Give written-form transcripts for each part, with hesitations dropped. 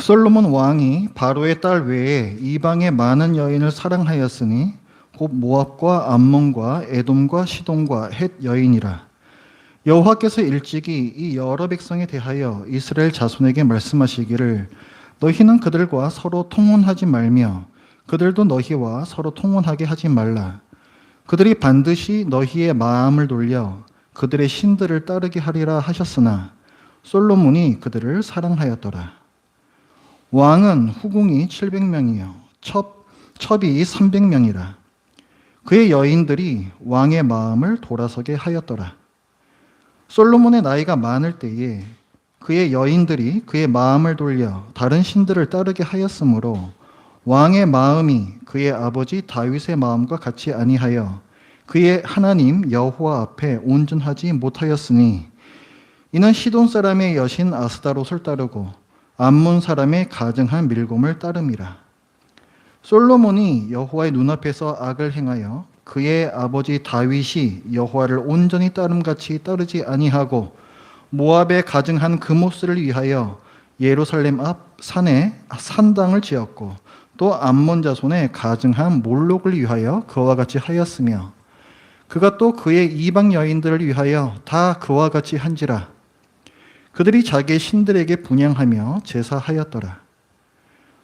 솔로몬 왕이 바로의 딸 외에 이방의 많은 여인을 사랑하였으니 곧 모압과 암몬과 에돔과 시돈과 헷 여인이라. 여호와께서 일찍이 이 여러 백성에 대하여 이스라엘 자손에게 말씀하시기를 너희는 그들과 서로 통혼하지 말며 그들도 너희와 서로 통혼하게 하지 말라. 그들이 반드시 너희의 마음을 돌려 그들의 신들을 따르게 하리라 하셨으나 솔로몬이 그들을 사랑하였더라. 왕은 후궁이 700명이요 첩이 300명이라. 그의 여인들이 왕의 마음을 돌아서게 하였더라. 솔로몬의 나이가 많을 때에 그의 여인들이 그의 마음을 돌려 다른 신들을 따르게 하였으므로 왕의 마음이 그의 아버지 다윗의 마음과 같이 아니하여 그의 하나님 여호와 앞에 온전하지 못하였으니 이는 시돈 사람의 여신 아스다롯을 따르고 암몬 사람의 가증한 밀곰을 따름이라. 솔로몬이 여호와의 눈앞에서 악을 행하여 그의 아버지 다윗이 여호와를 온전히 따름같이 따르지 아니하고 모압에 가증한 금오스를 위하여 예루살렘 앞 산에 산당을 지었고 또 암몬 자손의 가증한 몰록을 위하여 그와 같이 하였으며 그가 또 그의 이방 여인들을 위하여 다 그와 같이 한지라. 그들이 자기의 신들에게 분향하며 제사하였더라.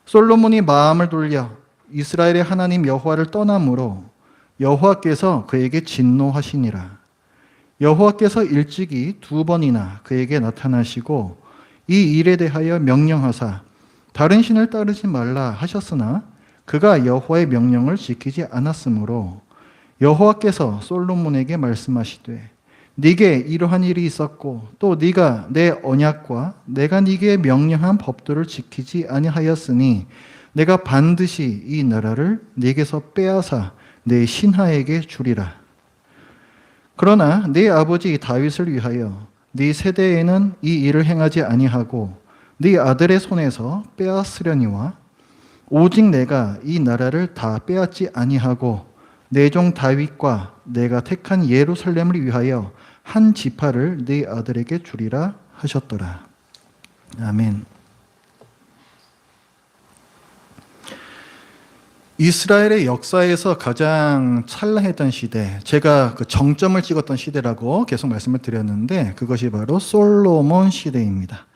솔로몬이 마음을 돌려 이스라엘의 하나님 여호와를 떠남으로 여호와께서 그에게 진노하시니라. 여호와께서 일찍이 2번이나 그에게 나타나시고 이 일에 대하여 명령하사 다른 신을 따르지 말라 하셨으나 그가 여호와의 명령을 지키지 않았으므로 여호와께서 솔로몬에게 말씀하시되 네게 이러한 일이 있었고 또 네가 내 언약과 내가 네게 명령한 법도를 지키지 아니하였으니 내가 반드시 이 나라를 네게서 빼앗아 내 신하에게 주리라. 그러나 네 아버지 다윗을 위하여 네 세대에는 이 일을 행하지 아니하고 네 아들의 손에서 빼앗으려니와 오직 내가 이 나라를 다 빼앗지 아니하고 내 종 다윗과 내가 택한 예루살렘을 위하여 한 지파를 네 아들에게 주리라 하셨더라. 아멘. 이스라엘의 역사에서 가장 찬란했던 시대, 제가 그 정점을 찍었던 시대라고 계속 말씀을 드렸는데 그것이 바로 솔로몬 시대입니다.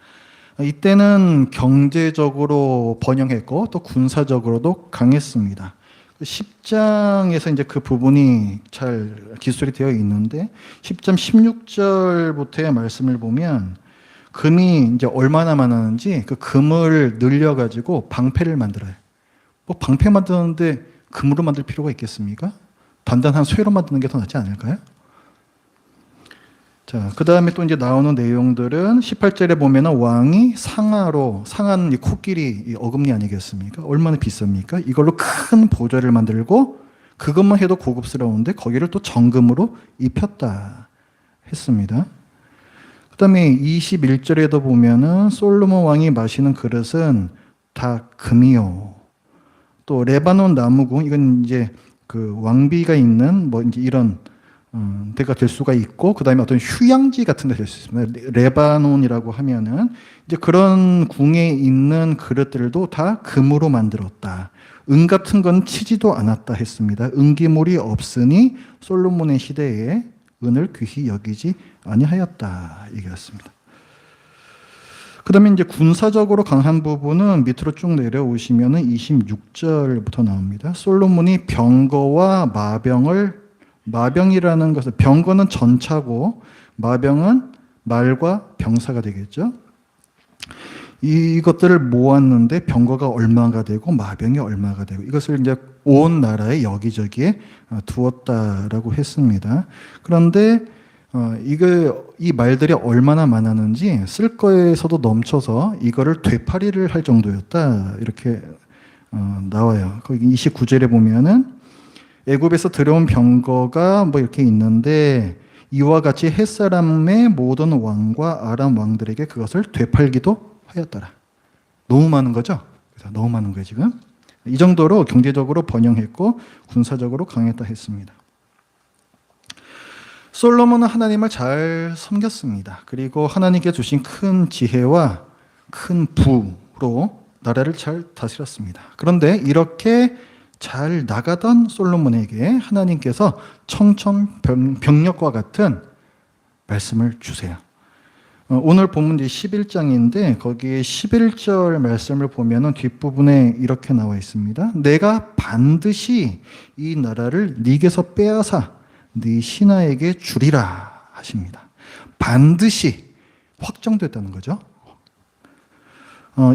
이때는 경제적으로 번영했고 또 군사적으로도 강했습니다. 10장에서 이제 그 부분이 잘 기술이 되어 있는데 10장 16절부터의 말씀을 보면 금이 이제 얼마나 많았는지 그 금을 늘려가지고 방패를 만들어요. 뭐 방패 만드는데 금으로 만들 필요가 있겠습니까? 단단한 쇠로 만드는 게 더 낫지 않을까요? 자, 그 다음에 또 이제 나오는 내용들은 18절에 보면은 왕이 상한 이 코끼리 어금니 아니겠습니까? 얼마나 비쌉니까? 이걸로 큰 보좌를 만들고 그것만 해도 고급스러운데 거기를 또 정금으로 입혔다 했습니다. 그 다음에 21절에도 보면은 솔로몬 왕이 마시는 그릇은 다 금이요. 또 레바논 나무궁, 이건 이제 그 왕비가 있는 뭐 이제 이런 데가 될 수가 있고, 그 다음에 어떤 휴양지 같은 데 될 수 있습니다. 레바논이라고 하면은 이제 그런 궁에 있는 그릇들도 다 금으로 만들었다. 은 같은 건 치지도 않았다 했습니다. 은기물이 없으니 솔로몬의 시대에 은을 귀히 여기지 아니하였다 얘기했습니다. 그 다음에 이제 군사적으로 강한 부분은 밑으로 쭉 내려오시면은 26절부터 나옵니다. 솔로몬이 병거와 마병이라는 것은, 병거는 전차고 마병은 말과 병사가 되겠죠. 이것들을 모았는데 병거가 얼마가 되고 마병이 얼마가 되고 이것을 이제 온 나라에 여기저기에 두었다라고 했습니다. 그런데 이 말들이 얼마나 많았는지 쓸 거에서도 넘쳐서 이거를 되팔이를 할 정도였다 이렇게 나와요. 거기 29절에 보면은 애굽에서 들여온 병거가 뭐 이렇게 있는데 이와 같이 햇사람의 모든 왕과 아람 왕들에게 그것을 되팔기도 하였더라. 너무 많은 거죠? 그래서 너무 많은 거예요 지금. 이 정도로 경제적으로 번영했고 군사적으로 강했다 했습니다. 솔로몬은 하나님을 잘 섬겼습니다. 그리고 하나님께 주신 큰 지혜와 큰 부로 나라를 잘 다스렸습니다. 그런데 이렇게 잘 나가던 솔로몬에게 하나님께서 청천벽력과 같은 말씀을 주세요. 오늘 본문 11장인데 거기에 11절 말씀을 보면 뒷부분에 이렇게 나와 있습니다. 내가 반드시 이 나라를 네게서 빼앗아 네 신하에게 주리라 하십니다. 반드시 확정됐다는 거죠.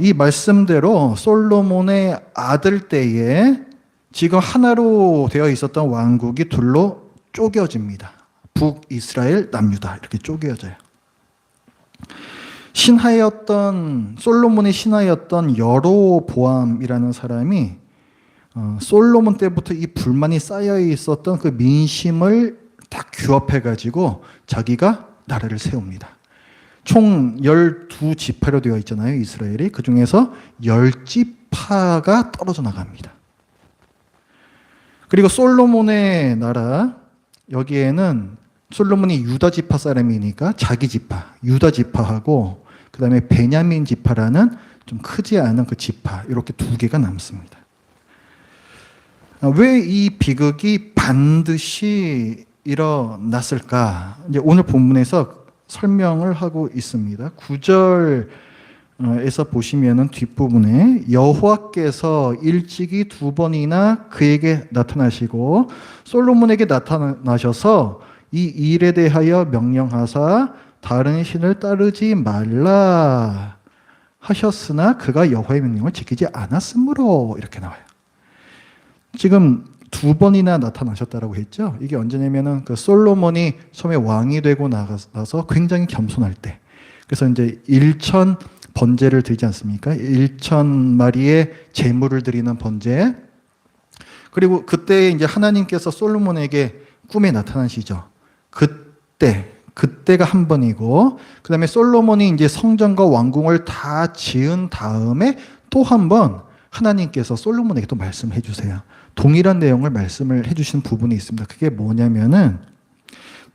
이 말씀대로 솔로몬의 아들 때에 지금 하나로 되어 있었던 왕국이 둘로 쪼개집니다. 북이스라엘, 남유다 이렇게 쪼개져요. 솔로몬의 신하였던 여로보암이라는 사람이 솔로몬 때부터 이 불만이 쌓여 있었던 그 민심을 딱 규합해가지고 자기가 나라를 세웁니다. 총 12지파로 되어 있잖아요, 이스라엘이. 그 중에서 10지파가 떨어져 나갑니다. 그리고 솔로몬의 나라, 여기에는 솔로몬이 유다 지파 사람이니까 자기 지파, 유다 지파하고 그 다음에 베냐민 지파라는 좀 크지 않은 그 지파, 이렇게 두 개가 남습니다. 왜 이 비극이 반드시 일어났을까? 이제 오늘 본문에서 설명을 하고 있습니다. 9절에서 보시면은 뒷부분에 여호와께서 일찍이 2번이나 그에게 나타나시고 솔로몬에게 나타나셔서 이 일에 대하여 명령하사 다른 신을 따르지 말라 하셨으나 그가 여호와의 명령을 지키지 않았으므로 이렇게 나와요. 지금 2번이나 나타나셨다라고 했죠. 이게 언제냐면은 그 솔로몬이 처음에 왕이 되고 나서 굉장히 겸손할 때. 그래서 이제 1천 번제를 드리지 않습니까? 1,000마리의 제물을 드리는 번제. 그리고 그때 이제 하나님께서 솔로몬에게 꿈에 나타나시죠. 그때가 한 번이고, 그 다음에 솔로몬이 이제 성전과 왕궁을 다 지은 다음에 또 한 번 하나님께서 솔로몬에게 또 말씀해 주세요. 동일한 내용을 말씀을 해주시는 부분이 있습니다. 그게 뭐냐면은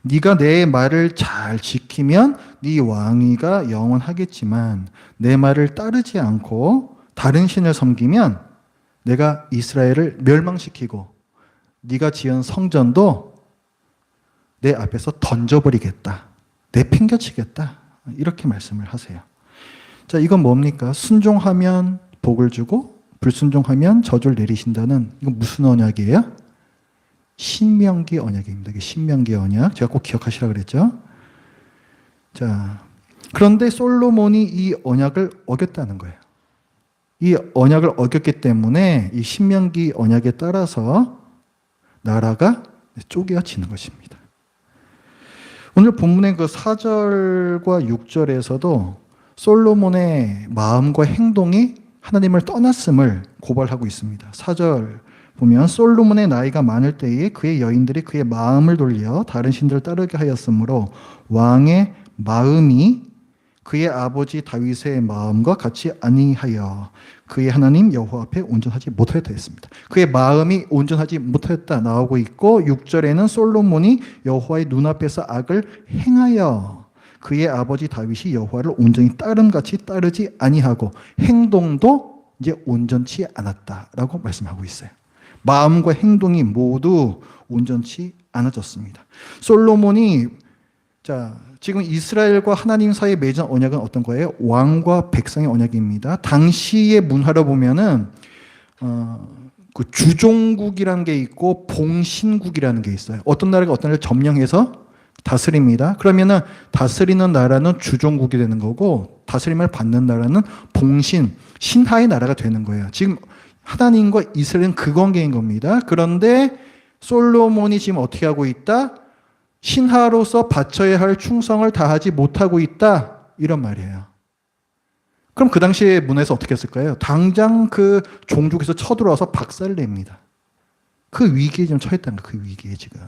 네가 내 말을 잘 지키면 네 왕위가 영원하겠지만 내 말을 따르지 않고 다른 신을 섬기면 내가 이스라엘을 멸망시키고 네가 지은 성전도 내 앞에서 던져버리겠다. 내팽겨치겠다. 이렇게 말씀을 하세요. 자, 이건 뭡니까? 순종하면 복을 주고 불순종하면 저주를 내리신다는, 이건 무슨 언약이에요? 신명기 언약입니다. 이게 신명기 언약. 제가 꼭 기억하시라 그랬죠? 자, 그런데 솔로몬이 이 언약을 어겼다는 거예요. 이 언약을 어겼기 때문에 이 신명기 언약에 따라서 나라가 쪼개어지는 것입니다. 오늘 본문의 그 4절과 6절에서도 솔로몬의 마음과 행동이 하나님을 떠났음을 고발하고 있습니다. 4절 보면 솔로몬의 나이가 많을 때에 그의 여인들이 그의 마음을 돌려 다른 신들을 따르게 하였으므로 왕의 마음이 그의 아버지 다윗의 마음과 같이 아니하여 그의 하나님 여호와 앞에 온전하지 못하였다 했습니다. 그의 마음이 온전하지 못하였다 나오고 있고 6절에는 솔로몬이 여호와의 눈앞에서 악을 행하여 그의 아버지 다윗이 여호와를 온전히 따름같이 따르지 아니하고 행동도 이제 온전치 않았다라고 말씀하고 있어요. 마음과 행동이 모두 온전치 않아졌습니다. 솔로몬이 지금 이스라엘과 하나님 사이에 맺은 언약은 어떤 거예요? 왕과 백성의 언약입니다. 당시의 문화로 보면은 그 주종국이라는 게 있고 봉신국이라는 게 있어요. 어떤 나라가 어떤 나라를 점령해서 다스립니다. 그러면은 다스리는 나라는 주종국이 되는 거고 다스림을 받는 나라는 봉신, 신하의 나라가 되는 거예요. 지금 하나님과 이스라엘은 그 관계인 겁니다. 그런데 솔로몬이 지금 어떻게 하고 있다? 신하로서 바쳐야 할 충성을 다하지 못하고 있다. 이런 말이에요. 그럼 그 당시에 문화에서 어떻게 했을까요? 당장 그 종족에서 쳐들어와서 박살을 냅니다. 그 위기에 지금 처했다는 거예요. 그 위기에 지금.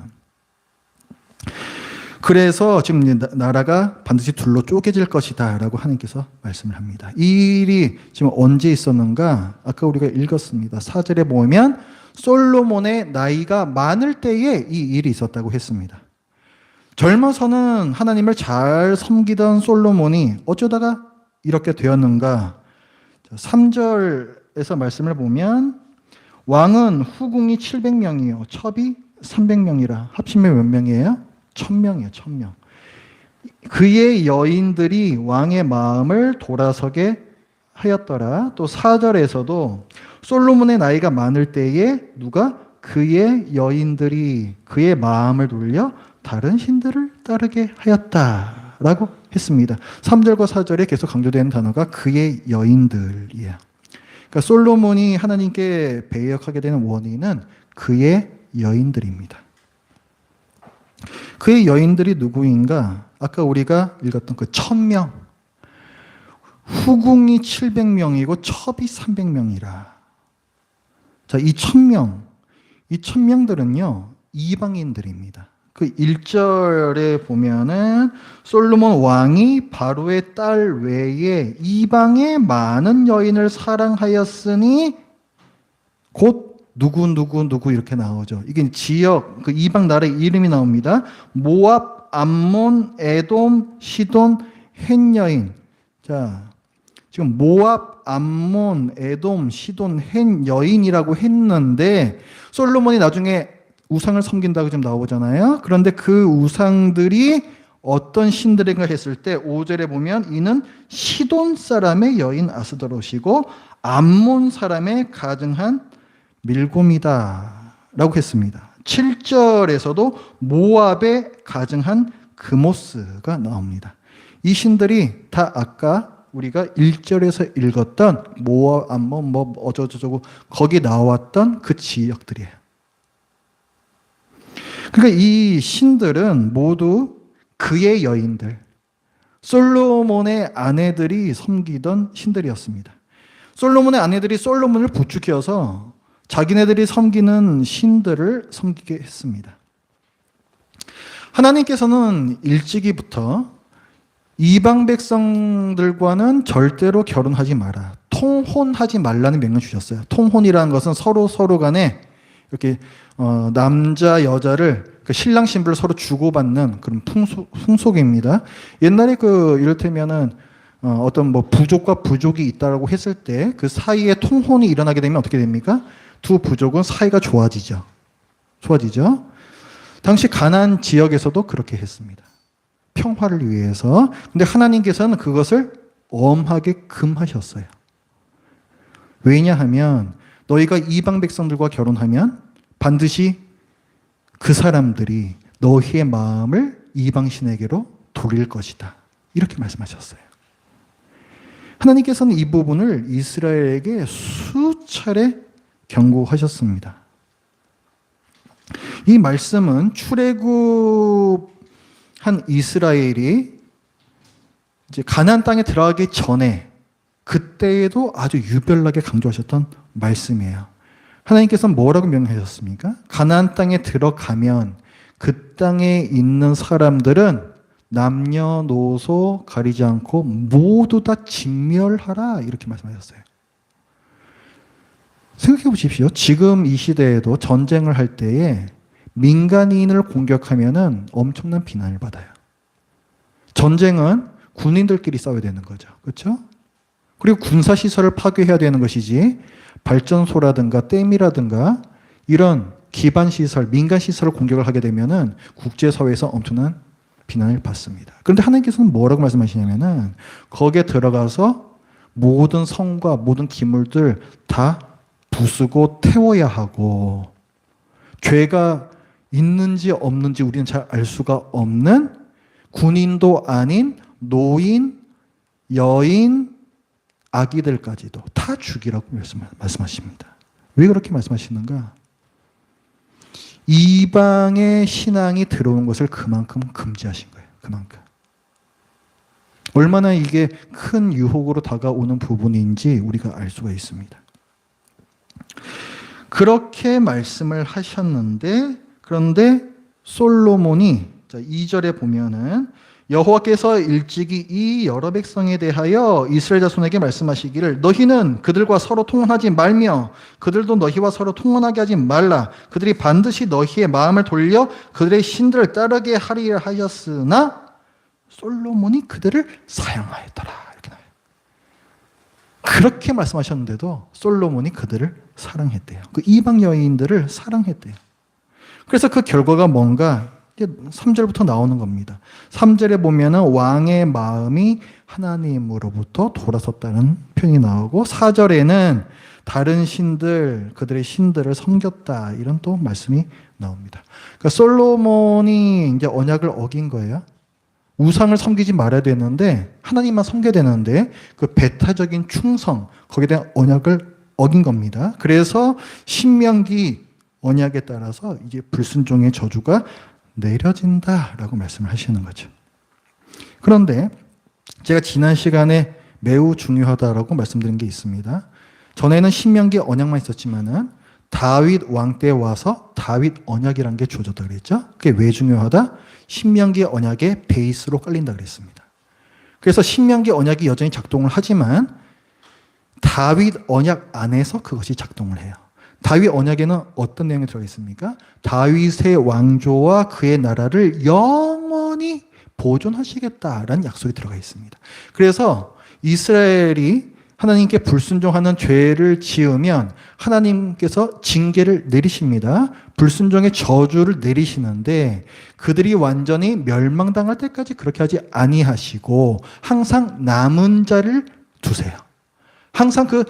그래서 지금 나라가 반드시 둘로 쪼개질 것이다 라고 하나님께서 말씀을 합니다. 이 일이 지금 언제 있었는가? 아까 우리가 읽었습니다. 4절에 보면 솔로몬의 나이가 많을 때에 이 일이 있었다고 했습니다. 젊어서는 하나님을 잘 섬기던 솔로몬이 어쩌다가 이렇게 되었는가? 3절에서 말씀을 보면 왕은 후궁이 700명이요 첩이 300명이라 합치면 몇 명이에요? 1000명이에요. 1000명. 그의 여인들이 왕의 마음을 돌아서게 하였더라. 또 4절에서도 솔로몬의 나이가 많을 때에 누가 그의 여인들이 그의 마음을 돌려 다른 신들을 따르게 하였다라고 했습니다. 3절과 4절에 계속 강조되는 단어가 그의 여인들이에요. 그러니까 솔로몬이 하나님께 배역하게 되는 원인은 그의 여인들입니다. 그의 여인들이 누구인가? 아까 우리가 읽었던 그 1000명. 후궁이 700명이고 첩이 300명이라. 자, 이 1000명들은요, 이방인들입니다. 그 1절에 보면은 솔로몬 왕이 바로의 딸 외에 이방의 많은 여인을 사랑하였으니 곧 누구 이렇게 나오죠. 이게 지역, 그 이방 나라의 이름이 나옵니다. 모압, 암몬, 에돔, 시돈, 헷 여인. 자, 지금 모압, 암몬, 에돔, 시돈, 헷 여인이라고 했는데 솔로몬이 나중에 우상을 섬긴다고 좀 나오잖아요. 그런데 그 우상들이 어떤 신들인가 했을 때 5절에 보면 이는 시돈 사람의 여인 아스더롯이고 암몬 사람의 가증한 밀곰이다 라고 했습니다. 7절에서도 모압의 가증한 그모스가 나옵니다. 이 신들이 다 아까 우리가 1절에서 읽었던 모압, 암몬, 어쩌고저쩌고 거기 나왔던 그 지역들이에요. 그러니까 이 신들은 모두 그의 여인들, 솔로몬의 아내들이 섬기던 신들이었습니다. 솔로몬의 아내들이 솔로몬을 부추겨서 자기네들이 섬기는 신들을 섬기게 했습니다. 하나님께서는 일찍이부터 이방 백성들과는 절대로 결혼하지 마라. 통혼하지 말라는 명령을 주셨어요. 통혼이라는 것은 서로 간에 이렇게 남자 여자를 그 신랑 신부를 서로 주고받는 그런 풍속입니다. 옛날에 이를테면은 어떤 부족과 부족이 있다라고 했을 때 그 사이에 통혼이 일어나게 되면 어떻게 됩니까? 두 부족은 사이가 좋아지죠. 당시 가나안 지역에서도 그렇게 했습니다. 평화를 위해서. 근데 하나님께서는 그것을 엄하게 금하셨어요. 왜냐하면 너희가 이방 백성들과 결혼하면 반드시 그 사람들이 너희의 마음을 이방 신에게로 돌릴 것이다. 이렇게 말씀하셨어요. 하나님께서는 이 부분을 이스라엘에게 수차례 경고하셨습니다. 이 말씀은 출애굽한 이스라엘이 이제 가나안 땅에 들어가기 전에 그때에도 아주 유별나게 강조하셨던 말씀이에요. 하나님께서는 뭐라고 명령하셨습니까? 가나안 땅에 들어가면 그 땅에 있는 사람들은 남녀노소 가리지 않고 모두 다 진멸하라 이렇게 말씀하셨어요. 생각해 보십시오. 지금 이 시대에도 전쟁을 할 때에 민간인을 공격하면은 엄청난 비난을 받아요. 전쟁은 군인들끼리 싸워야 되는 거죠. 그렇죠? 그리고 군사시설을 파괴해야 되는 것이지 발전소라든가 댐이라든가 이런 기반시설, 민간시설을 공격을 하게 되면은 국제사회에서 엄청난 비난을 받습니다. 그런데 하나님께서는 뭐라고 말씀하시냐면은 거기에 들어가서 모든 성과 모든 기물들 다 부수고 태워야 하고 죄가 있는지 없는지 우리는 잘 알 수가 없는 군인도 아닌 노인, 여인, 아기들까지도 다 죽이라고 말씀하십니다. 왜 그렇게 말씀하시는가? 이방의 신앙이 들어온 것을 그만큼 금지하신 거예요. 그만큼. 얼마나 이게 큰 유혹으로 다가오는 부분인지 우리가 알 수가 있습니다. 그렇게 말씀을 하셨는데 그런데 솔로몬이 2절에 보면은 여호와께서 일찍이 이 여러 백성에 대하여 이스라엘 자손에게 말씀하시기를 너희는 그들과 서로 통혼하지 말며 그들도 너희와 서로 통혼하게 하지 말라. 그들이 반드시 너희의 마음을 돌려 그들의 신들을 따르게 하리라 하였으나 솔로몬이 그들을 사양하였더라. 이렇게 나와요. 그렇게 말씀하셨는데도 솔로몬이 그들을 사랑했대요. 그 이방 여인들을 사랑했대요. 그래서 그 결과가 뭔가 3절부터 나오는 겁니다. 3절에 보면은 왕의 마음이 하나님으로부터 돌아섰다는 표현이 나오고 4절에는 다른 신들, 그들의 신들을 섬겼다 이런 또 말씀이 나옵니다. 그러니까 솔로몬이 이제 언약을 어긴 거예요. 우상을 섬기지 말아야 되는데 하나님만 섬겨야 되는데 그 배타적인 충성 거기에 대한 언약을 어긴 겁니다. 그래서 신명기 언약에 따라서 이제 불순종의 저주가 내려진다라고 말씀을 하시는 거죠. 그런데 제가 지난 시간에 매우 중요하다라고 말씀드린 게 있습니다. 전에는 신명기 언약만 있었지만은 다윗 왕 때 와서 다윗 언약이라는 게 주어졌다 그랬죠. 그게 왜 중요하다? 신명기 언약의 베이스로 깔린다 그랬습니다. 그래서 신명기 언약이 여전히 작동을 하지만 다윗 언약 안에서 그것이 작동을 해요. 다윗 언약에는 어떤 내용이 들어가 있습니까? 다윗의 왕조와 그의 나라를 영원히 보존하시겠다라는 약속이 들어가 있습니다. 그래서 이스라엘이 하나님께 불순종하는 죄를 지으면 하나님께서 징계를 내리십니다. 불순종의 저주를 내리시는데 그들이 완전히 멸망당할 때까지 그렇게 하지 아니하시고 항상 남은 자를 두세요. 항상 그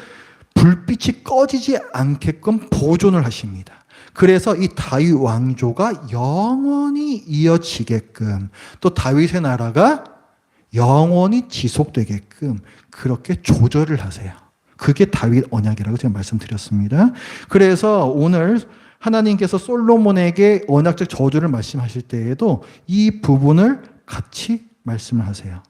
불빛이 꺼지지 않게끔 보존을 하십니다. 그래서 이 다윗 왕조가 영원히 이어지게끔 또 다윗의 나라가 영원히 지속되게끔 그렇게 조절을 하세요. 그게 다윗 언약이라고 제가 말씀드렸습니다. 그래서 오늘 하나님께서 솔로몬에게 언약적 저주를 말씀하실 때에도 이 부분을 같이 말씀을 하세요.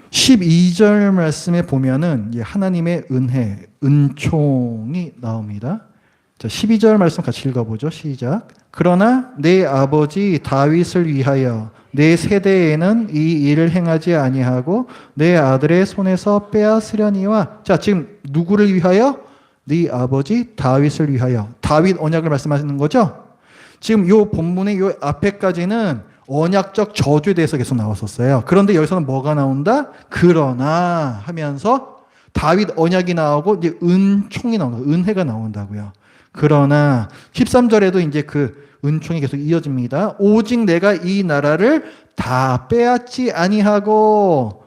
12절 말씀에 보면은 하나님의 은혜, 은총이 나옵니다. 자, 12절 말씀 같이 읽어보죠. 시작. 그러나 내 아버지 다윗을 위하여 내 세대에는 이 일을 행하지 아니하고 내 아들의 손에서 빼앗으려니와. 자, 지금 누구를 위하여? 네 아버지 다윗을 위하여. 다윗 언약을 말씀하시는 거죠? 지금 요 본문의 요 앞에까지는 언약적 저주에 대해서 계속 나왔었어요. 그런데 여기서는 뭐가 나온다? 그러나 하면서 다윗 언약이 나오고 이제 은총이 나온다. 은혜가 나온다고요. 그러나 13절에도 이제 그 은총이 계속 이어집니다. 오직 내가 이 나라를 다 빼앗지 아니하고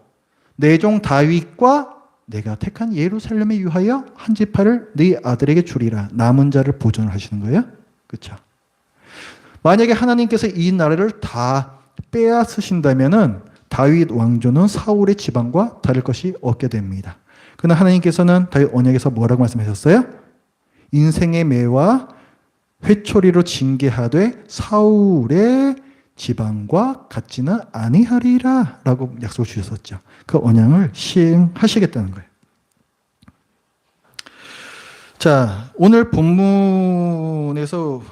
내 종 다윗과 내가 택한 예루살렘에 위하여 한 지파를 네 아들에게 주리라. 남은 자를 보존을 하시는 거예요. 그렇죠? 만약에 하나님께서 이 나라를 다 빼앗으신다면은 다윗 왕조는 사울의 지방과 다를 것이 없게 됩니다. 그러나 하나님께서는 다윗 언약에서 뭐라고 말씀하셨어요? 인생의 매와 회초리로 징계하되 사울의 지방과 같지는 아니하리라 라고 약속을 주셨었죠. 그 언약을 시행하시겠다는 거예요. 자, 오늘 본문에서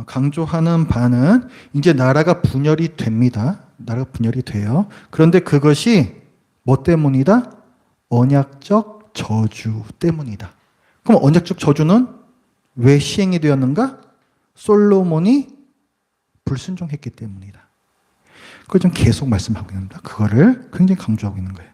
강조하는 바는 이제 나라가 분열이 됩니다. 나라가 분열이 돼요. 그런데 그것이 뭐 때문이다? 언약적 저주 때문이다. 그럼 언약적 저주는 왜 시행이 되었는가? 솔로몬이 불순종했기 때문이다. 그걸 좀 계속 말씀하고 있습니다. 그거를 굉장히 강조하고 있는 거예요.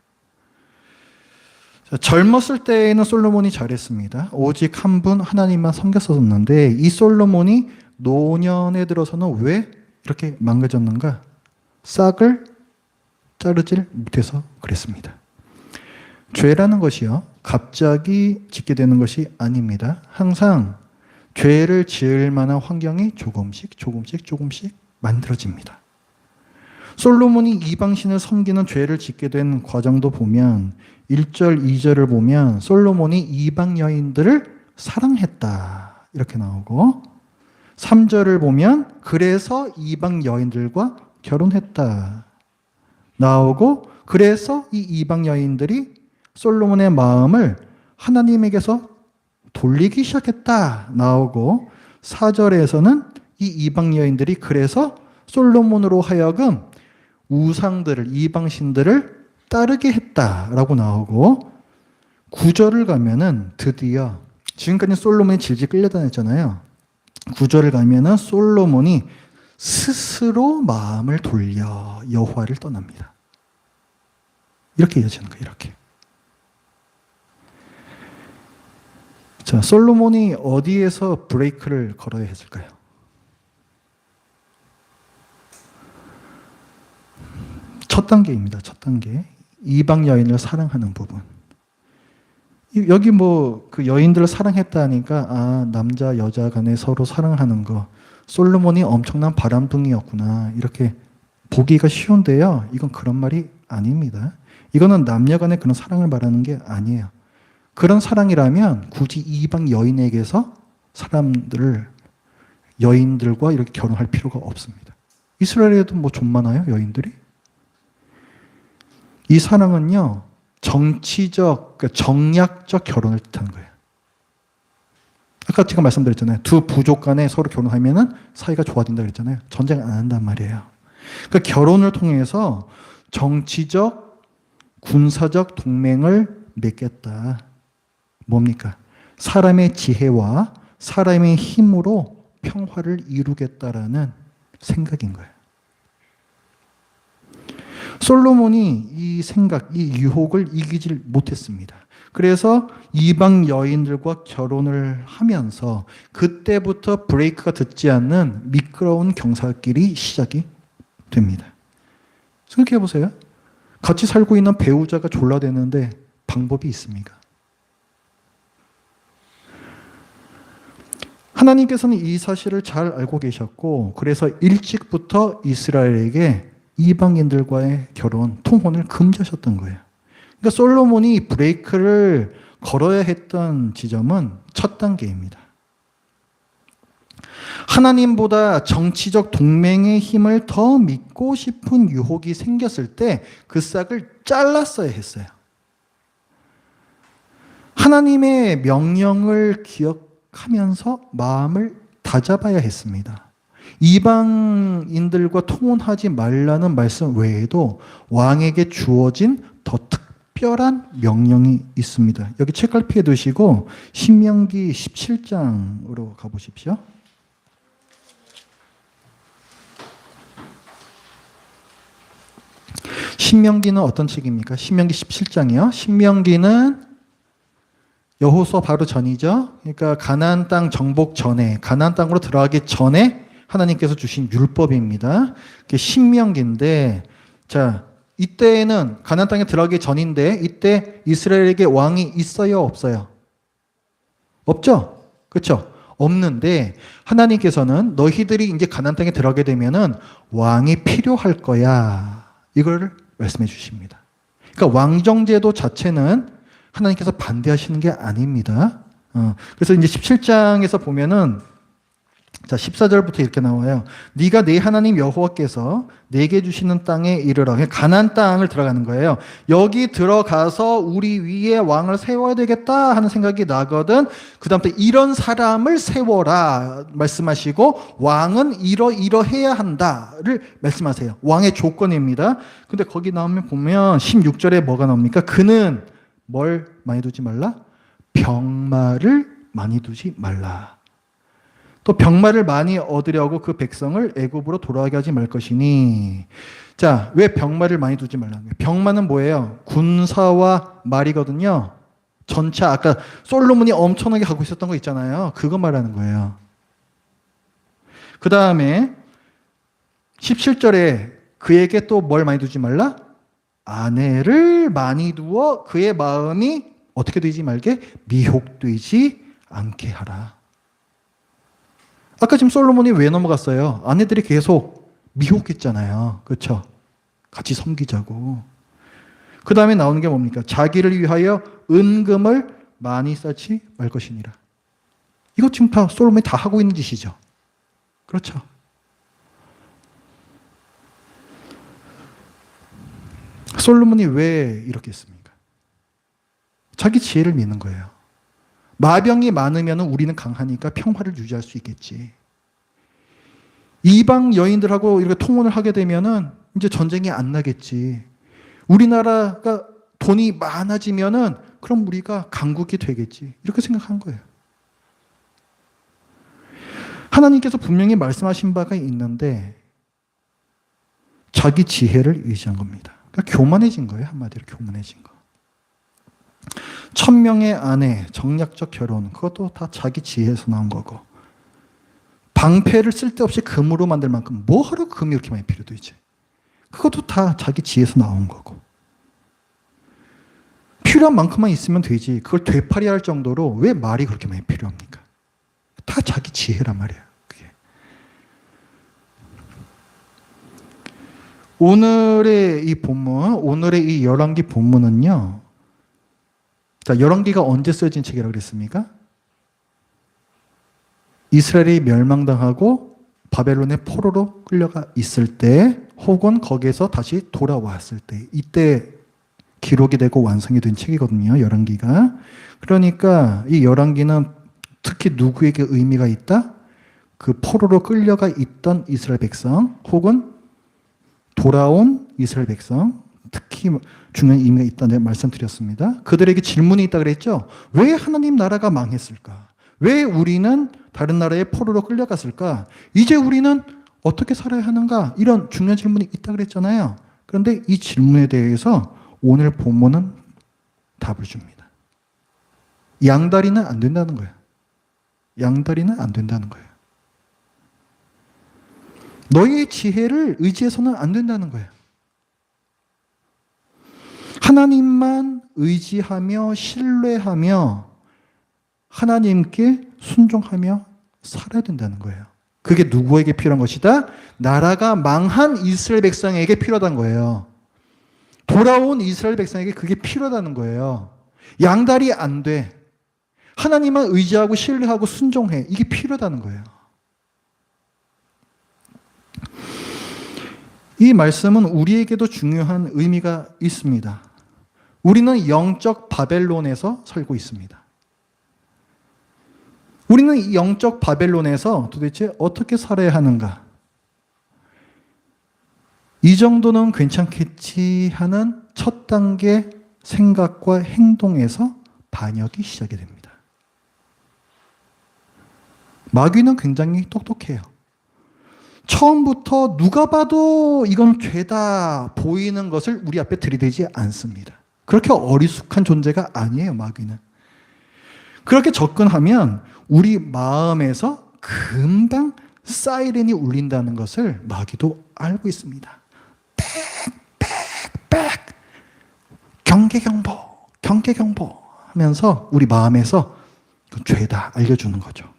자, 젊었을 때에는 솔로몬이 잘했습니다. 오직 한 분 하나님만 섬겼었는데 이 솔로몬이 노년에 들어서는 왜 이렇게 망가졌는가? 싹을 자르질 못해서 그랬습니다. 죄라는 것이요, 갑자기 짓게 되는 것이 아닙니다. 항상 죄를 지을 만한 환경이 조금씩 만들어집니다. 솔로몬이 이방신을 섬기는 죄를 짓게 된 과정도 보면 1절, 2절을 보면 솔로몬이 이방 여인들을 사랑했다 이렇게 나오고 3절을 보면 그래서 이방 여인들과 결혼했다 나오고 그래서 이 이방 여인들이 솔로몬의 마음을 하나님에게서 돌리기 시작했다 나오고 4절에서는 이 이방 여인들이 그래서 솔로몬으로 하여금 우상들을 이방신들을 따르게 했다라고 나오고 9절을 가면은 드디어 지금까지 솔로몬이 질질 끌려다녔잖아요. 9절을 가면은 솔로몬이 스스로 마음을 돌려 여호와를 떠납니다. 이렇게 이어지는 거예요. 이렇게. 자, 솔로몬이 어디에서 브레이크를 걸어야 했을까요? 첫 단계입니다. 첫 단계. 이방 여인을 사랑하는 부분. 여기 뭐 그 여인들을 사랑했다니까 남자 여자 간에 서로 사랑하는 거 솔로몬이 엄청난 바람둥이였구나 이렇게 보기가 쉬운데요. 이건 그런 말이 아닙니다. 이거는 남녀 간의 그런 사랑을 말하는 게 아니에요. 그런 사랑이라면 굳이 이방 여인에게서 여인들과 이렇게 결혼할 필요가 없습니다. 이스라엘에도 뭐 좀 많아요, 여인들이? 이 사랑은요, 정치적, 그러니까 정략적 결혼을 뜻하는 거예요. 아까 제가 말씀드렸잖아요. 두 부족 간에 서로 결혼하면은 사이가 좋아진다 그랬잖아요. 전쟁 안 한단 말이에요. 그러니까 결혼을 통해서 정치적, 군사적 동맹을 맺겠다. 뭡니까? 사람의 지혜와 사람의 힘으로 평화를 이루겠다라는 생각인 거예요. 솔로몬이 이 생각, 이 유혹을 이기질 못했습니다. 그래서 이방 여인들과 결혼을 하면서 그때부터 브레이크가 듣지 않는 미끄러운 경사길이 시작이 됩니다. 생각해 보세요. 같이 살고 있는 배우자가 졸라대는데 방법이 있습니까? 하나님께서는 이 사실을 잘 알고 계셨고 그래서 일찍부터 이스라엘에게 이방인들과의 결혼, 통혼을 금지하셨던 거예요. 그러니까 솔로몬이 브레이크를 걸어야 했던 지점은 첫 단계입니다. 하나님보다 정치적 동맹의 힘을 더 믿고 싶은 유혹이 생겼을 때 그 싹을 잘랐어야 했어요. 하나님의 명령을 기억하면서 마음을 다잡아야 했습니다. 이방인들과 통혼하지 말라는 말씀 외에도 왕에게 주어진 더 특별한 명령이 있습니다. 여기 책갈피에 두시고 신명기 17장으로 가보십시오. 신명기는 어떤 책입니까? 신명기 17장이요. 신명기는 여호수아 바로 전이죠. 그러니까 가나안 땅 정복 전에, 가나안 땅으로 들어가기 전에 하나님께서 주신 율법입니다. 그게 신명기인데, 자, 이때에는 가나안 땅에 들어가기 전인데 이때 이스라엘에게 왕이 있어요, 없어요? 없죠? 그렇죠? 없는데 하나님께서는 너희들이 이제 가나안 땅에 들어가게 되면은 왕이 필요할 거야. 이걸 말씀해 주십니다. 그러니까 왕정제도 자체는 하나님께서 반대하시는 게 아닙니다. 그래서 이제 17장에서 보면은 자, 14절부터 이렇게 나와요. 네가 네 하나님 여호와께서 내게 주시는 땅에 이르러, 가나안 땅을 들어가는 거예요. 여기 들어가서 우리 위에 왕을 세워야 되겠다 하는 생각이 나거든. 그 다음부터 이런 사람을 세워라 말씀하시고 왕은 이러해야 한다를 말씀하세요. 왕의 조건입니다. 근데 거기 나오면 보면 16절에 뭐가 나옵니까? 그는 뭘 많이 두지 말라? 병마를 많이 두지 말라. 또 병마를 많이 얻으려고 그 백성을 애굽으로 돌아가게 하지 말 것이니. 자, 왜 병마를 많이 두지 말라는 거예요? 병마는 뭐예요? 군사와 말이거든요. 전차, 아까 솔로몬이 엄청나게 갖고 있었던 거 있잖아요. 그거 말하는 거예요. 그 다음에 17절에 그에게 또 뭘 많이 두지 말라? 아내를 많이 두어 그의 마음이 어떻게 되지 말게? 미혹되지 않게 하라. 아까 지금 솔로몬이 왜 넘어갔어요? 아내들이 계속 미혹했잖아요. 그렇죠? 같이 섬기자고. 그 다음에 나오는 게 뭡니까? 자기를 위하여 은금을 많이 쌓지 말 것이니라. 이거 지금 다 솔로몬이 다 하고 있는 짓이죠. 그렇죠? 솔로몬이 왜 이렇게 했습니까? 자기 지혜를 믿는 거예요. 마병이 많으면 우리는 강하니까 평화를 유지할 수 있겠지. 이방 여인들하고 이렇게 통혼을 하게 되면은 이제 전쟁이 안 나겠지. 우리나라가 돈이 많아지면은 그럼 우리가 강국이 되겠지. 이렇게 생각한 거예요. 하나님께서 분명히 말씀하신 바가 있는데 자기 지혜를 의지한 겁니다. 그러니까 교만해진 거예요. 한마디로 교만해진 거. 천명의 아내, 정략적 결혼, 그것도 다 자기 지혜에서 나온 거고. 방패를 쓸데없이 금으로 만들 만큼 뭐하러 금이 이렇게 많이 필요되지? 그것도 다 자기 지혜에서 나온 거고. 필요한 만큼만 있으면 되지. 그걸 되팔이할 정도로 왜 말이 그렇게 많이 필요합니까? 다 자기 지혜란 말이야. 그게. 오늘의 이 본문, 오늘의 이 열왕기 본문은요. 자, 열왕기가 언제 쓰여진 책이라고 그랬습니까? 이스라엘이 멸망당하고 바벨론의 포로로 끌려가 있을 때, 혹은 거기에서 다시 돌아왔을 때, 이때 기록이 되고 완성이 된 책이거든요. 열왕기가. 그러니까 이 열왕기는 특히 누구에게 의미가 있다? 그 포로로 끌려가 있던 이스라엘 백성, 혹은 돌아온 이스라엘 백성, 특히 중요한 의미가 있다는 말씀드렸습니다. 그들에게 질문이 있다 그랬죠. 왜 하나님 나라가 망했을까? 왜 우리는 다른 나라의 포로로 끌려갔을까? 이제 우리는 어떻게 살아야 하는가? 이런 중요한 질문이 있다 그랬잖아요. 그런데 이 질문에 대해서 오늘 본문은 답을 줍니다. 양다리는 안 된다는 거예요. 양다리는 안 된다는 거예요. 너희의 지혜를 의지해서는 안 된다는 거예요. 하나님만 의지하며 신뢰하며 하나님께 순종하며 살아야 된다는 거예요. 그게 누구에게 필요한 것이다? 나라가 망한 이스라엘 백성에게 필요하다는 거예요. 돌아온 이스라엘 백성에게 그게 필요하다는 거예요. 양다리 안 돼. 하나님만 의지하고 신뢰하고 순종해. 이게 필요하다는 거예요. 이 말씀은 우리에게도 중요한 의미가 있습니다. 우리는 영적 바벨론에서 살고 있습니다. 우리는 이 영적 바벨론에서 도대체 어떻게 살아야 하는가? 이 정도는 괜찮겠지 하는 첫 단계 생각과 행동에서 반역이 시작이 됩니다. 마귀는 굉장히 똑똑해요. 처음부터 누가 봐도 이건 죄다 보이는 것을 우리 앞에 들이대지 않습니다. 그렇게 어리숙한 존재가 아니에요, 마귀는. 그렇게 접근하면 우리 마음에서 금방 사이렌이 울린다는 것을 마귀도 알고 있습니다. 빽 경계경보 경계경보 하면서 우리 마음에서 죄다 알려주는 거죠.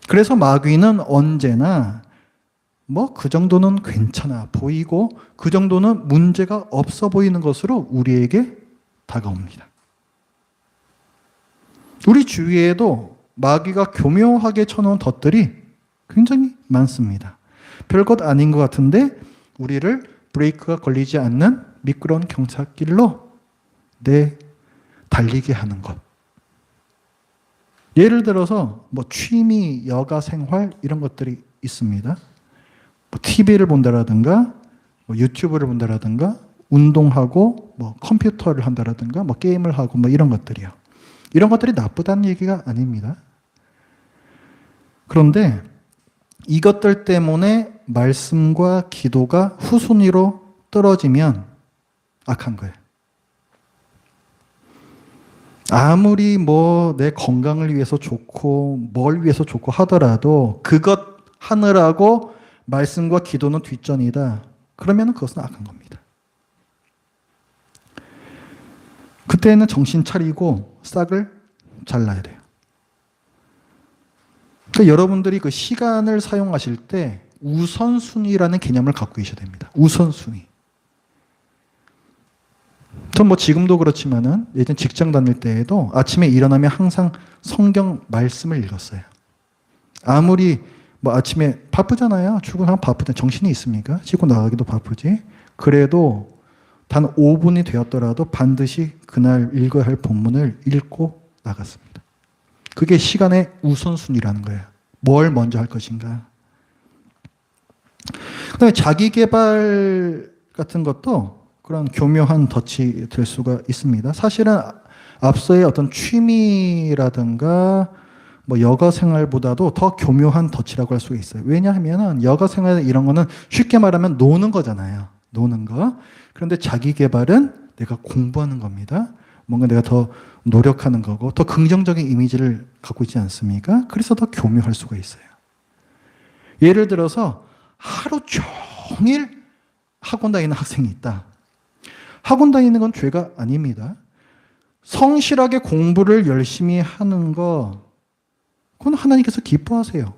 그래서 마귀는 언제나 뭐 그 정도는 괜찮아 보이고 그 정도는 문제가 없어 보이는 것으로 우리에게 다가옵니다. 우리 주위에도 마귀가 교묘하게 쳐놓은 덫들이 굉장히 많습니다. 별것 아닌 것 같은데 우리를 브레이크가 걸리지 않는 미끄러운 경사길로 달리게 하는 것. 예를 들어서 뭐 취미, 여가 생활 이런 것들이 있습니다. 뭐 TV를 본다라든가 뭐 유튜브를 본다라든가 운동하고 뭐 컴퓨터를 한다라든가 뭐 게임을 하고 뭐 이런 것들이요. 이런 것들이 나쁘다는 얘기가 아닙니다. 그런데 이것들 때문에 말씀과 기도가 후순위로 떨어지면 악한 거예요. 아무리 뭐 내 건강을 위해서 좋고 뭘 위해서 좋고 하더라도 그것 하느라고 말씀과 기도는 뒷전이다. 그러면 그것은 악한 겁니다. 그때는 정신 차리고 싹을 잘라야 돼요. 그러니까 여러분들이 그 시간을 사용하실 때 우선순위라는 개념을 갖고 계셔야 됩니다. 우선순위. 전 뭐 지금도 그렇지만은 예전 직장 다닐 때에도 아침에 일어나면 항상 성경 말씀을 읽었어요. 아무리 뭐 아침에 바쁘잖아요. 출근하면 바쁘다. 정신이 있습니까? 씻고 나가기도 바쁘지. 그래도 단 5분이 되었더라도 반드시 그날 읽어야 할 본문을 읽고 나갔습니다. 그게 시간의 우선순위라는 거예요. 뭘 먼저 할 것인가. 그다음에 자기 개발 같은 것도 그런 교묘한 덫이 될 수가 있습니다. 사실은 앞서의 어떤 취미라든가 뭐 여가 생활보다도 더 교묘한 덫이라고 할 수가 있어요. 왜냐하면 여가 생활 이런 거는 쉽게 말하면 노는 거잖아요. 노는 거. 그런데 자기 개발은 내가 공부하는 겁니다. 뭔가 내가 더 노력하는 거고 더 긍정적인 이미지를 갖고 있지 않습니까? 그래서 더 교묘할 수가 있어요. 예를 들어서 하루 종일 학원 다니는 학생이 있다. 학원 다니는 건 죄가 아닙니다. 성실하게 공부를 열심히 하는 거, 그건 하나님께서 기뻐하세요.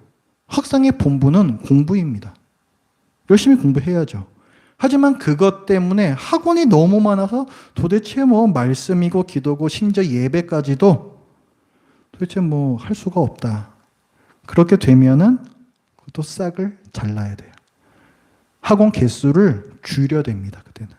학생의 본분은 공부입니다. 열심히 공부해야죠. 하지만 그것 때문에 학원이 너무 많아서 도대체 뭐 말씀이고 기도고 심지어 예배까지도 도대체 뭐 할 수가 없다. 그렇게 되면은 그것도 싹을 잘라야 돼요. 학원 개수를 줄여야 됩니다. 그때는.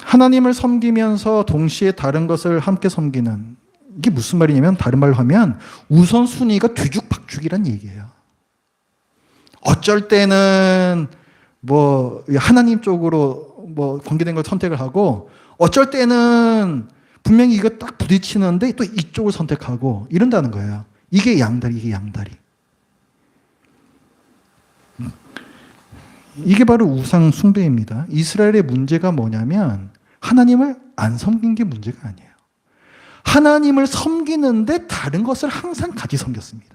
하나님을 섬기면서 동시에 다른 것을 함께 섬기는, 이게 무슨 말이냐면 다른 말로 하면 우선순위가 뒤죽박죽이란 얘기예요. 어쩔 때는 뭐 하나님 쪽으로 뭐 관계된 걸 선택을 하고 어쩔 때는 분명히 이거 딱 부딪히는데 또 이쪽을 선택하고 이런다는 거예요. 이게 양다리, 이게 양다리. 이게 바로 우상 숭배입니다. 이스라엘의 문제가 뭐냐면 하나님을 안 섬긴 게 문제가 아니에요. 하나님을 섬기는데 다른 것을 항상 같이 섬겼습니다.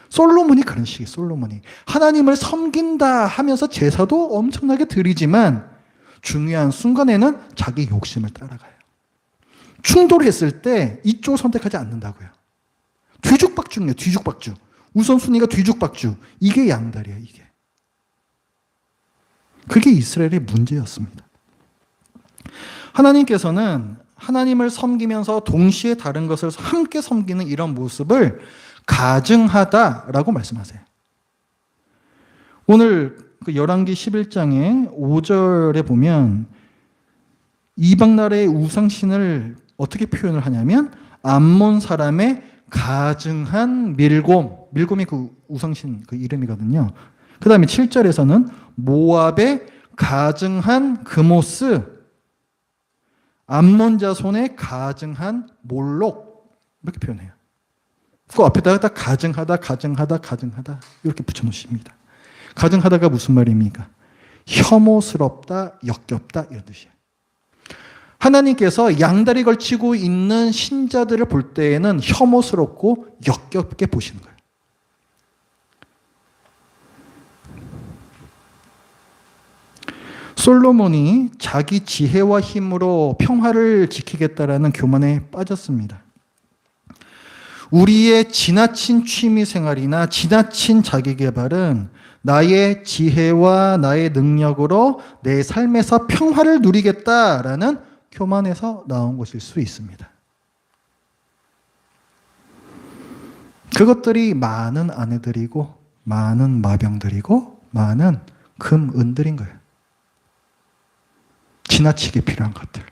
솔로몬이 그런 식이에요. 솔로몬이 하나님을 섬긴다 하면서 제사도 엄청나게 드리지만 중요한 순간에는 자기 욕심을 따라가요. 충돌했을 때 이쪽을 선택하지 않는다고요. 뒤죽박죽이에요. 뒤죽박죽. 우선순위가 뒤죽박죽. 이게 양다리예요. 이게. 그게 이스라엘의 문제였습니다. 하나님께서는 하나님을 섬기면서 동시에 다른 것을 함께 섬기는 이런 모습을 가증하다라고 말씀하세요. 오늘 그 열왕기 11장의 5절에 보면 이방 나라의 우상신을 어떻게 표현을 하냐면 암몬 사람의 가증한 밀곰, 밀곰이 그 우상신 그 이름이거든요. 그 다음에 7절에서는 모압의 가증한 그모스, 암몬 자손의 가증한 몰록, 이렇게 표현해요. 그 앞에다가 딱 가증하다, 가증하다, 가증하다 이렇게 붙여놓으십니다. 가증하다가 무슨 말입니까? 혐오스럽다, 역겹다 이런 뜻이에요. 하나님께서 양다리 걸치고 있는 신자들을 볼 때에는 혐오스럽고 역겹게 보시는 거예요. 솔로몬이 자기 지혜와 힘으로 평화를 지키겠다라는 교만에 빠졌습니다. 우리의 지나친 취미생활이나 지나친 자기개발은 나의 지혜와 나의 능력으로 내 삶에서 평화를 누리겠다라는 교만에서 나온 것일 수 있습니다. 그것들이 많은 아내들이고 많은 마병들이고 많은 금은들인 거예요. 지나치게 필요한 것들.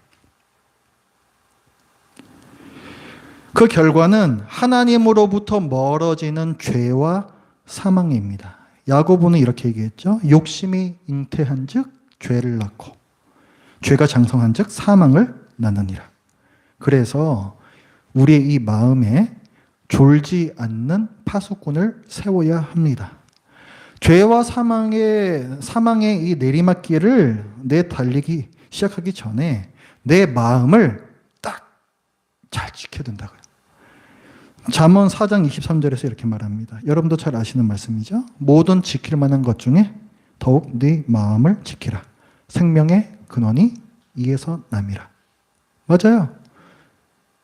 그 결과는 하나님으로부터 멀어지는 죄와 사망입니다. 야고보는 이렇게 얘기했죠. 욕심이 잉태한 즉 죄를 낳고 죄가 장성한 즉 사망을 낳느니라. 그래서 우리의 이 마음에 졸지 않는 파수꾼을 세워야 합니다. 죄와 사망의 이 내리막길을 내 달리기 시작하기 전에 내 마음을 딱 잘 지켜야 된다고요. 잠언 4장 23절에서 이렇게 말합니다. 여러분도 잘 아시는 말씀이죠. 모든 지킬 만한 것 중에 더욱 네 마음을 지키라. 생명의 근원이 이에서 남이라. 맞아요.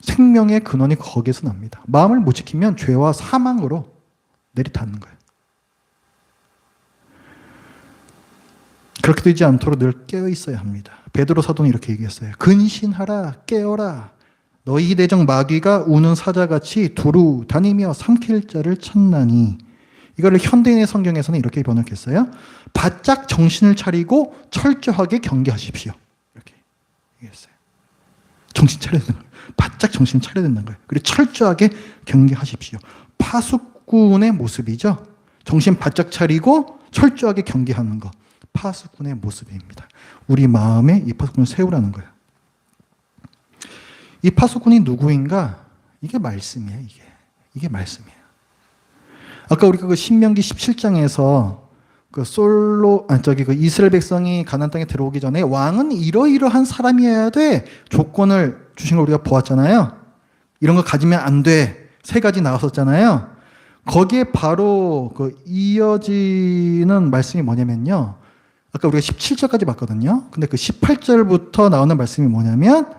생명의 근원이 거기에서 납니다. 마음을 못 지키면 죄와 사망으로 내리닫는 거예요. 그렇게 되지 않도록 늘 깨어 있어야 합니다. 베드로 사도는 이렇게 얘기했어요. 근신하라, 깨어라. 너희 대적 마귀가 우는 사자같이 두루 다니며 삼킬 자를 찾나니. 이거를 현대인의 성경에서는 이렇게 번역했어요. 바짝 정신을 차리고 철저하게 경계하십시오. 이렇게 얘기했어요. 정신 차려야 되는 거예요. 바짝 정신 차려야 된다는 거예요. 그리고 철저하게 경계하십시오. 파수꾼의 모습이죠. 정신 바짝 차리고 철저하게 경계하는 것. 파수꾼의 모습입니다. 우리 마음에 이 파수꾼을 세우라는 거예요. 이 파수꾼이 누구인가? 이게 말씀이에요. 이게 말씀이에요. 아까 우리가 그 신명기 17장에서 그 이스라엘 백성이 가나안 땅에 들어오기 전에 왕은 이러이러한 사람이어야 돼. 조건을 주신 걸 우리가 보았잖아요. 이런 거 가지면 안 돼. 세 가지 나왔었잖아요. 거기에 바로 그 이어지는 말씀이 뭐냐면요. 아까 우리가 17절까지 봤거든요. 근데 그 18절부터 나오는 말씀이 뭐냐면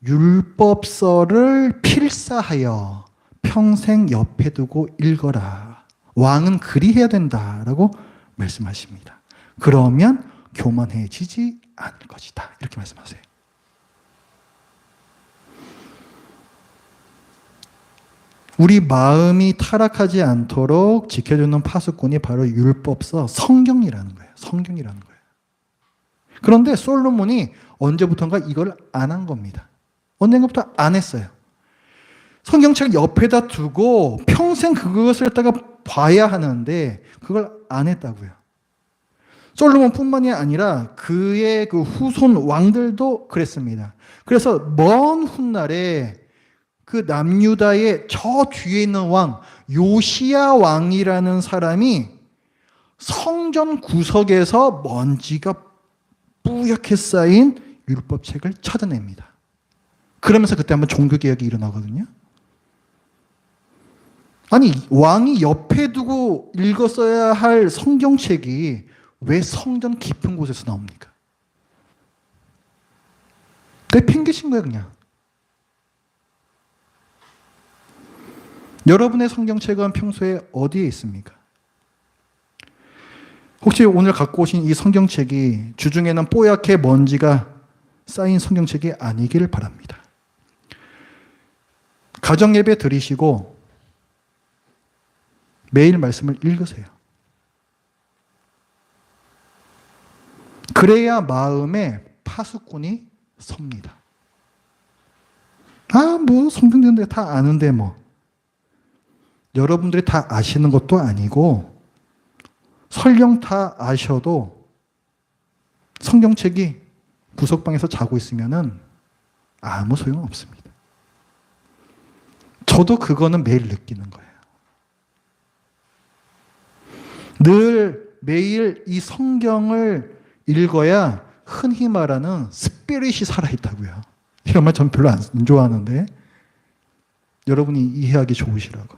율법서를 필사하여 평생 옆에 두고 읽어라. 왕은 그리해야 된다라고 말씀하십니다. 그러면 교만해지지 않을 것이다. 이렇게 말씀하세요. 우리 마음이 타락하지 않도록 지켜주는 파수꾼이 바로 율법서, 성경이라는 거예요. 성경이라는 거예요. 그런데 솔로몬이 언제부턴가 이걸 안 한 겁니다. 언젠가부터 안 했어요. 성경책을 옆에다 두고 평생 그것을 갖다가 봐야 하는데 그걸 안 했다고요. 솔로몬뿐만이 아니라 그의 그 후손 왕들도 그랬습니다. 그래서 먼 훗날에 그 남유다의 저 뒤에 있는 왕 요시야 왕이라는 사람이 성전 구석에서 먼지가 뿌옇게 쌓인 율법책을 찾아냅니다. 그러면서 그때 한번 종교개혁이 일어나거든요. 아니, 왕이 옆에 두고 읽었어야 할 성경책이 왜 성전 깊은 곳에서 나옵니까? 핑계신 거예요, 그냥. 여러분의 성경책은 평소에 어디에 있습니까? 혹시 오늘 갖고 오신 이 성경책이 주중에는 뽀얗게 먼지가 쌓인 성경책이 아니기를 바랍니다. 가정예배 드리시고 매일 말씀을 읽으세요. 그래야 마음에 파수꾼이 섭니다. 뭐 성경인데 다 아는데 뭐. 여러분들이 다 아시는 것도 아니고 설령 다 아셔도 성경책이 구석방에서 자고 있으면은 아무 소용 없습니다. 저도 그거는 매일 느끼는 거예요. 늘 매일 이 성경을 읽어야 흔히 말하는 스피릿이 살아있다고요. 이런 말 전 별로 안 좋아하는데 여러분이 이해하기 좋으시라고.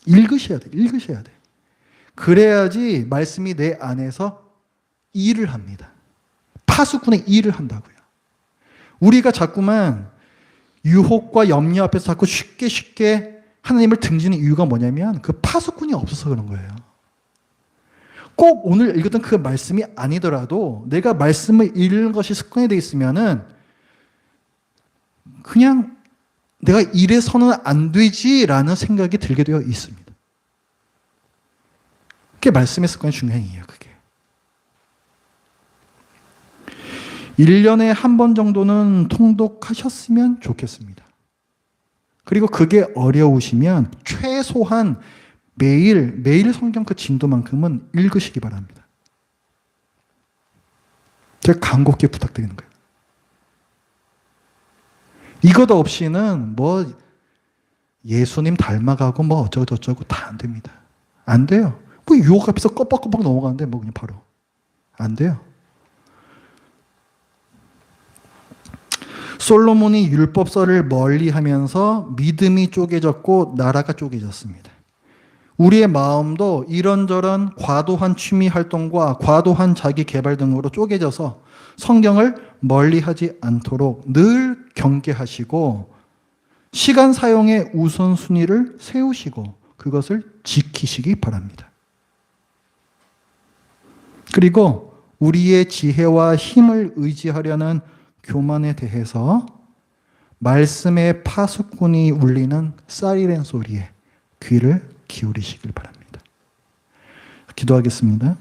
읽으셔야 돼. 읽으셔야 돼. 그래야지 말씀이 내 안에서 일을 합니다. 파수꾼의 일을 한다고요. 우리가 자꾸만 유혹과 염려 앞에서 자꾸 쉽게 하나님을 등지는 이유가 뭐냐면 그 파수꾼이 없어서 그런 거예요. 꼭 오늘 읽었던 그 말씀이 아니더라도 내가 말씀을 읽는 것이 습관이 되어 있으면은 그냥 내가 이래서는 안 되지라는 생각이 들게 되어 있습니다. 그게 말씀의 습관이 중요한 이유예요, 그게. 1년에 한 번 정도는 통독하셨으면 좋겠습니다. 그리고 그게 어려우시면 최소한 매일 성경 그 진도만큼은 읽으시기 바랍니다. 제가 간곡히 부탁드리는 거예요. 이것 없이는 뭐 예수님 닮아가고 뭐 어쩌고저쩌고 다 안 됩니다. 안 돼요. 뭐 유혹 앞에서 껌뻑껌뻑 넘어가는데 뭐 그냥 바로. 안 돼요. 솔로몬이 율법서를 멀리하면서 믿음이 쪼개졌고 나라가 쪼개졌습니다. 우리의 마음도 이런저런 과도한 취미 활동과 과도한 자기 개발 등으로 쪼개져서 성경을 멀리하지 않도록 늘 경계하시고 시간 사용의 우선순위를 세우시고 그것을 지키시기 바랍니다. 그리고 우리의 지혜와 힘을 의지하려는 교만에 대해서 말씀의 파수꾼이 울리는 사이렌 소리에 귀를 기울이시길 바랍니다. 기도하겠습니다.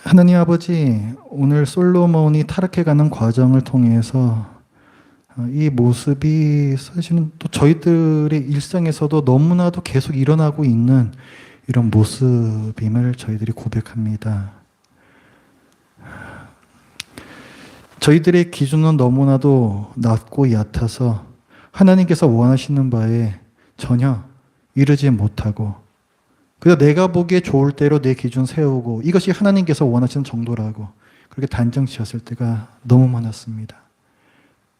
하나님 아버지, 오늘 솔로몬이 타락해가는 과정을 통해서 이 모습이 사실은 또 저희들의 일상에서도 너무나도 계속 일어나고 있는 이런 모습임을 저희들이 고백합니다. 저희들의 기준은 너무나도 낮고 얕아서 하나님께서 원하시는 바에 전혀 이르지 못하고 그래서 내가 보기에 좋을 대로 내 기준 세우고 이것이 하나님께서 원하시는 정도라고 그렇게 단정 지었을 때가 너무 많았습니다.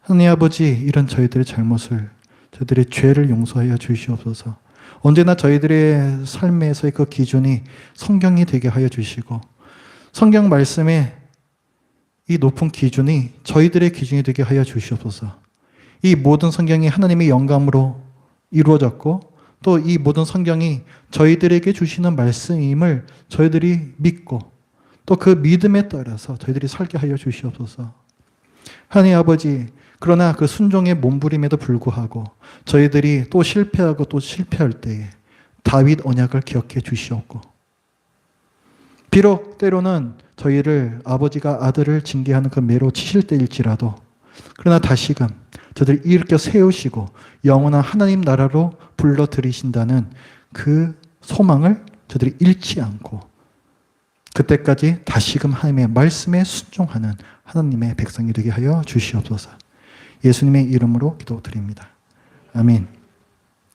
하나님 아버지, 이런 저희들의 잘못을, 저희들의 죄를 용서하여 주시옵소서. 언제나 저희들의 삶에서의 그 기준이 성경이 되게 하여 주시고 성경 말씀에 이 높은 기준이 저희들의 기준이 되게 하여 주시옵소서. 이 모든 성경이 하나님의 영감으로 이루어졌고 또 이 모든 성경이 저희들에게 주시는 말씀임을 저희들이 믿고 또 그 믿음에 따라서 저희들이 살게 하여 주시옵소서. 하나님 아버지, 그러나 그 순종의 몸부림에도 불구하고 저희들이 또 실패하고 또 실패할 때에 다윗 언약을 기억해 주시옵고 비록 때로는 저희를 아버지가 아들을 징계하는 그 매로 치실 때일지라도 그러나 다시금 저들 일으켜 세우시고 영원한 하나님 나라로 불러들이신다는 그 소망을 저들이 잃지 않고 그때까지 다시금 하나님의 말씀에 순종하는 하나님의 백성이 되게 하여 주시옵소서. 예수님의 이름으로 기도드립니다. 아멘.